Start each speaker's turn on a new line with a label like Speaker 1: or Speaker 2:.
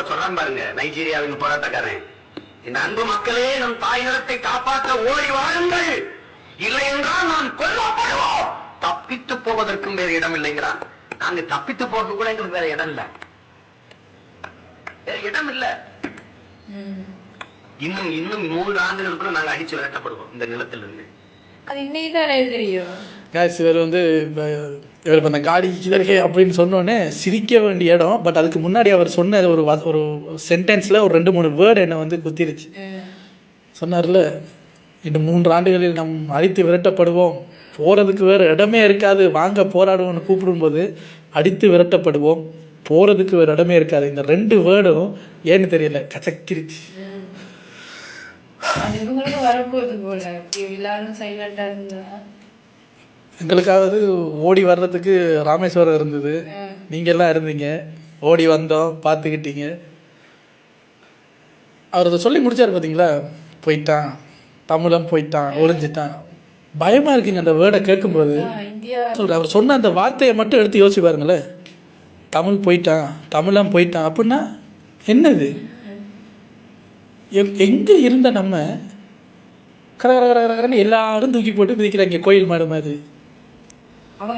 Speaker 1: சொல்றான் பாருங்க, நைஜீரியாவின் போராட்டக்காரன், இந்த அன்பு மக்களே, நம் தாய் நிலத்தை காப்பாற்ற ஓடி வாருங்கள், இல்லை என்றால் நாம் கொல்லப்படுவோம், தப்பித்து போவதற்கும் வேறு இடம் இல்லைங்கிறான். நாங்க தப்பித்து போறது கூட எங்களுக்கு வேற இடம் இல்ல, வேற இடம் இல்ல. இன்னும் இன்னும் 100 ஆண்டுகளுக்குள்ள நாங்க அடிச்சு விரட்டப்படுவோம் இந்த நிலத்திலிருந்து.
Speaker 2: அது இன்னைக்கு தெரியும்.
Speaker 3: இவர் வந்து இவர் இப்போ அந்த காடி கிதற்கே அப்படின்னு சொன்னோன்னே சிரிக்க வேண்டிய இடம். பட் அதுக்கு முன்னாடி அவர் சொன்ன ஒரு சென்டென்ஸில் ஒரு 2-3 வேர்டு என்னை வந்து குத்திருச்சு. சொன்னார்ல, இன்னும் 3 ஆண்டுகளில் நம் அடித்து விரட்டப்படுவோம், போகிறதுக்கு வேறு இடமே இருக்காது, வாங்க போராடுவோம்னு கூப்பிடும்போது அடித்து விரட்டப்படுவோம், போகிறதுக்கு வேறு இடமே இருக்காது. இந்த 2 வேர்டும் ஏன்னு தெரியல கசக்கிருச்சு.
Speaker 2: வரும்போது போல எல்லாரும் சைலண்டாக இருந்தா.
Speaker 3: எங்களுக்காவது ஓடி வர்றதுக்கு ராமேஸ்வரம் இருந்தது, நீங்கள் எல்லாம் இருந்தீங்க, ஓடி வந்தோம், பார்த்துக்கிட்டீங்க. அவர் அதை சொல்லி முடிச்சார் பார்த்தீங்களா, போயிட்டான், தமிழன் போயிட்டான், ஒழிஞ்சிட்டான். பயமாக இருக்குங்க அந்த வேர்டை கேட்கும்போது. அவர் சொன்ன அந்த வார்த்தையை மட்டும் எடுத்து யோசிச்சு பாருங்களேன். தமிழ் போயிட்டான், தமிழன் போயிட்டான் அப்படின்னா என்னது? எங்கே இருந்த நம்ம கரகரகரன்னு எல்லாரும் தூக்கி போட்டு மிதிக்கிறாங்க கோயில் மாடு மாதிரி.